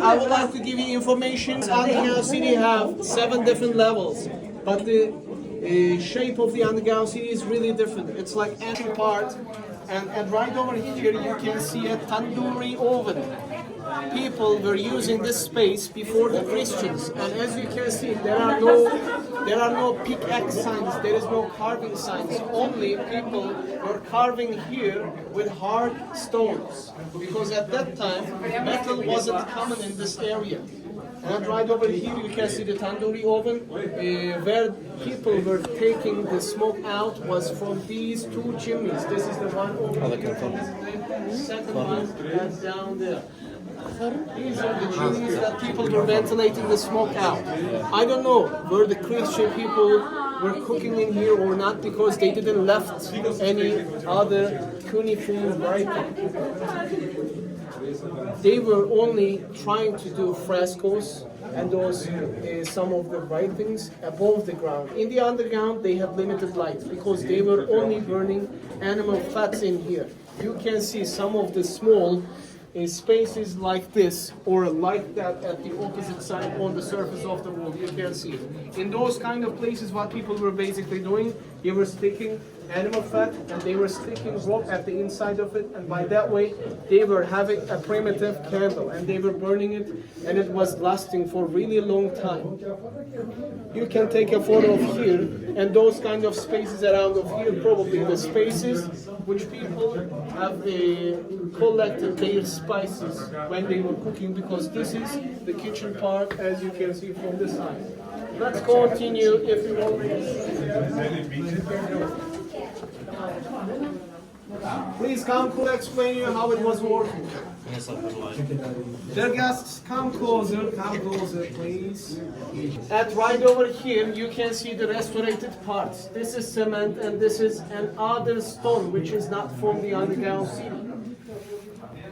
I would like to give you information. Underground city have 7 different levels, but the shape of the underground city is really different. It's like entry part, and right over here you can see a tandoori oven. People were using this space before the Christians, and as you can see, there are no pickaxe signs, there is no carving signs. Only people were carving here with hard stones, because at that time metal wasn't common in this area. And right over here you can see the tandoori oven, where people were taking the smoke out was from these 2 chimneys. This is the one over here, and the second one that's down there. These are the chimneys that people were ventilating the smoke out. I don't know were the Christian people were cooking in here or not, because they didn't left any other cuneiform writing. They were only trying to do frescoes and those some of the writings above the ground. In the underground, they have limited light because they were only burning animal fats in here. You can see some of the small spaces like this or like that at the opposite side on the surface of the wall. You can see in those kind of places what people were basically doing, they were sticking animal fat and they were sticking rope at the inside of it, and by that way they were having a primitive candle and they were burning it, and it was lasting for really long time. You can take a photo of here, and those kind of spaces around of here, probably the spaces which people have collected their spices when they were cooking, because this is the kitchen part, as you can see from the side. Let's continue if you want. Please come, could explain you how it was working. Dear guests, come closer, please. At right over here, you can see the restorated parts. This is cement and this is another stone, which is not from the underground city.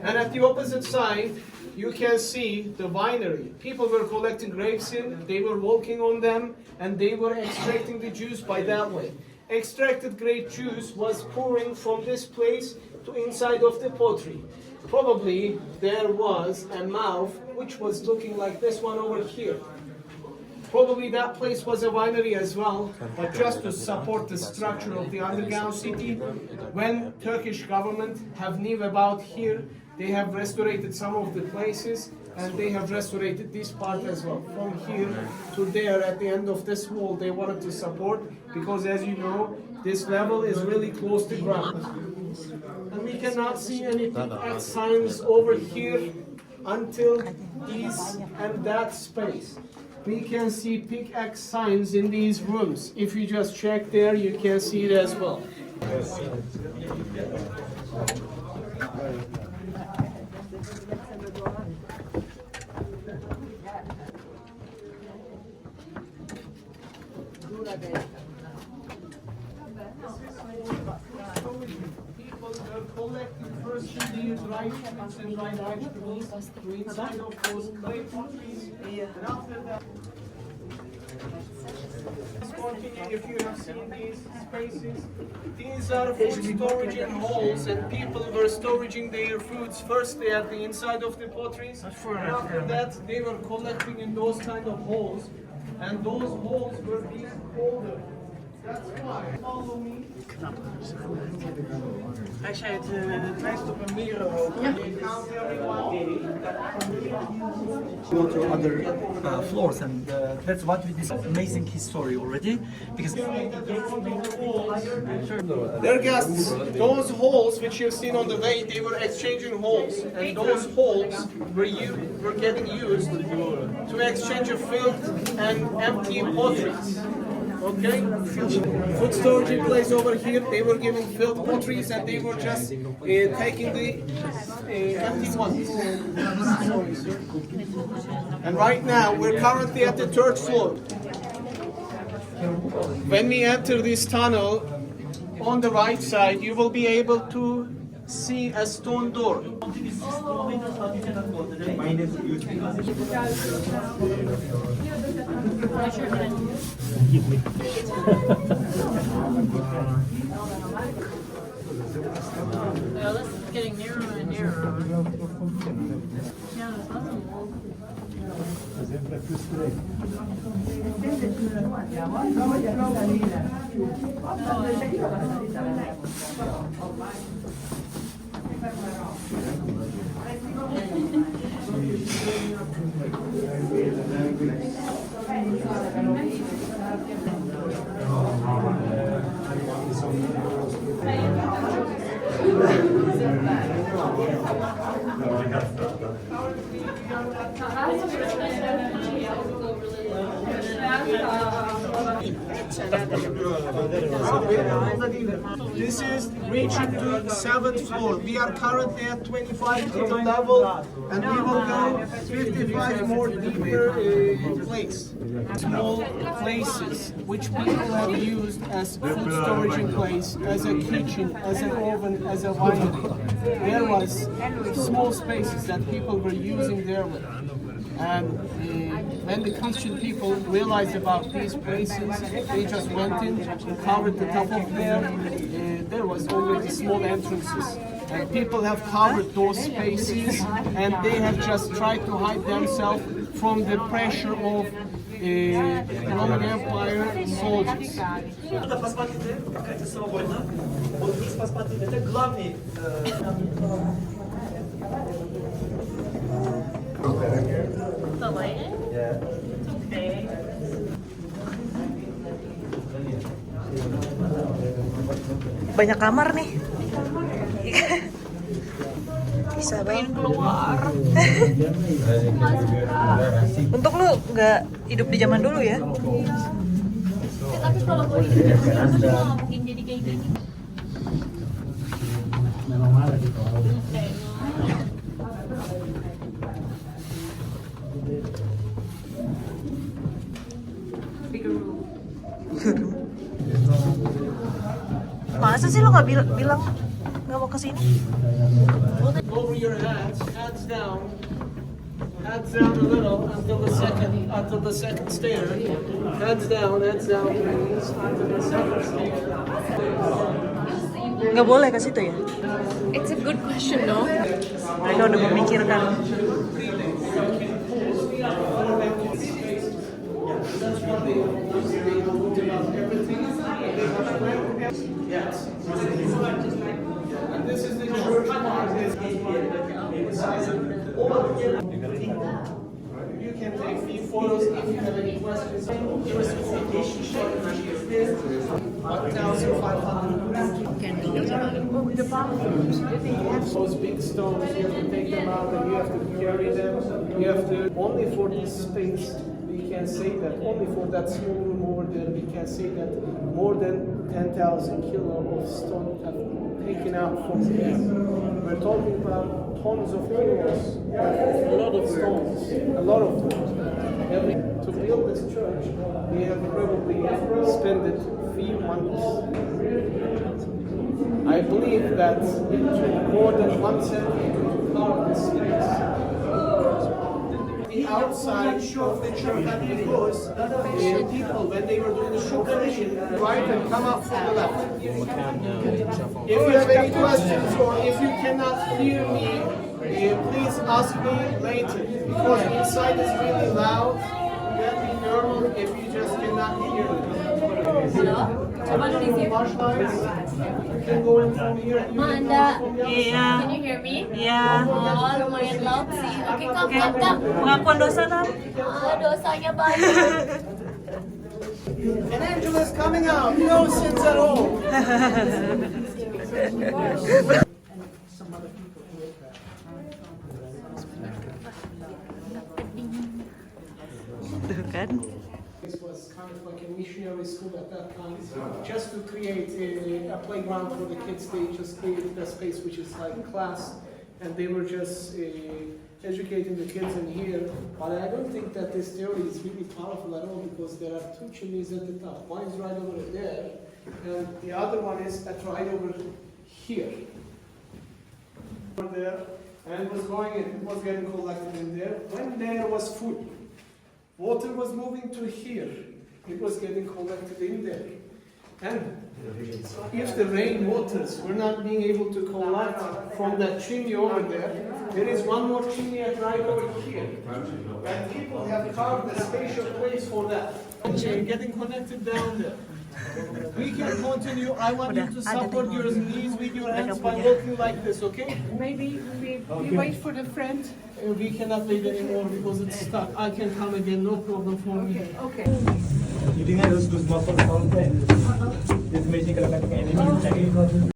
And at the opposite side, you can see the winery. People were collecting grapes in, they were walking on them, and they were extracting the juice by that way. Extracted grape juice was pouring from this place to inside of the pottery. Probably there was a mouth which was looking like this one over here. Probably that place was a winery as well, but just to support the structure of the underground city, when Turkish government have knew about here, they have restored some of the places, and they have restored this part as well. From here to there at the end of this wall, they wanted to support, because as you know, this level is really close to ground. And we cannot see any pickaxe signs over here until this and that space. We can see pickaxe signs in these rooms. If you just check there, you can see it as well. People were collecting first the dry fruits and dry vegetables to inside of those clay potteries, and after that, if you have seen these spaces, these are food storage holes, and people were storing their foods firstly at the inside of the potteries, and after that they were collecting in those kind of holes, and those holes were being older. That's why. Follow me. Hij zei het lijkt op een mierenhoop. Go to other floors, and that's what we discussed. Amazing history already, because Dear guests, those holes which you've seen on the way, they were exchanging holes, and those holes were getting used to exchange of filled and empty potteries. Okay, food storage place over here, they were giving filled potteries and they were just taking the empty ones. And right now, we're currently at the 3rd floor. When we enter this tunnel, on the right side, you will be able to see a stone door. Well, this is getting nearer and nearer. Yeah, it's possible. This is reaching to 7th floor. We are currently at 25 meter level, and we will go 55 more deeper place. Small places which people have used as food storage place, as a kitchen, as an oven, as a winery. There was small spaces that people were using there with. And when the Christian people realized about these places, they just went in and covered the top of there. There was already small entrances. And people have covered those spaces, and they have just tried to hide themselves from the pressure of Roman Empire soldiers. Это посмотрите, какая свободна. Вот здесь посмотрите, это главный. The lighting? Yeah. It's okay. Banyak kamar nih. Bisa banget keluar. Untuk lu nggak hidup di zaman dulu ya? Tapi kalau gue hidup di sini nggak mungkin jadi kayak gini. Masa sih lo nggak bilang nggak mau kesini? Over your hands down a little until the second stair. Hands down, please, until the second stair. Nggak boleh ke situ ya? It's a good question, no? Mereka udah memikirkan. Yes. And this is the church part. You can take the photos if you have any questions. 1,500. Those big stones, you have to take them out and you have to carry them. You have to, only for this space, we can say that, only for that small room over there, we can say that more than 10,000 kilo of stone have taken out from there. We're talking about tons of kilos, a lot of stones, a lot of stones. To build this church, we have probably spent it few months. I believe that it took more than 1 century to carve this space. The outside of the church, because people, when they were doing the shofarish, right and come up from the left. If you have any questions or if you cannot hear me, please ask me later, because inside is really loud. That be normal if you just cannot hear me. You can go in from here. Manda, Iya. can you hear me? Iya. Oh, lumayan loud sih. Oke, Kak. Pengakuan dosa kan? Dosanya banyak. An angel is coming out, no sins at all. Tuh kan? This was kind of like a missionary school at that time. Just to create a playground for the kids, they just created a space which is like class, and they were just educating the kids in here. But I don't think that this theory is really powerful at all, because there are two chimneys at the top. One is right over there, and the other one is right over here. Over there, and it was getting collected in there. When there was food, water was moving to here. It was getting collected in there. And if the rain waters we're not being able to collect from that chimney over there is one more chimney right over here. And people have carved a special place for that. Okay, getting connected down there. We can continue. I want you to support your knees with your hands by walking like this, okay? Maybe we wait for the friend. We cannot wait anymore because it's stuck. I can come again, no problem for me. Okay. You think I just do small for the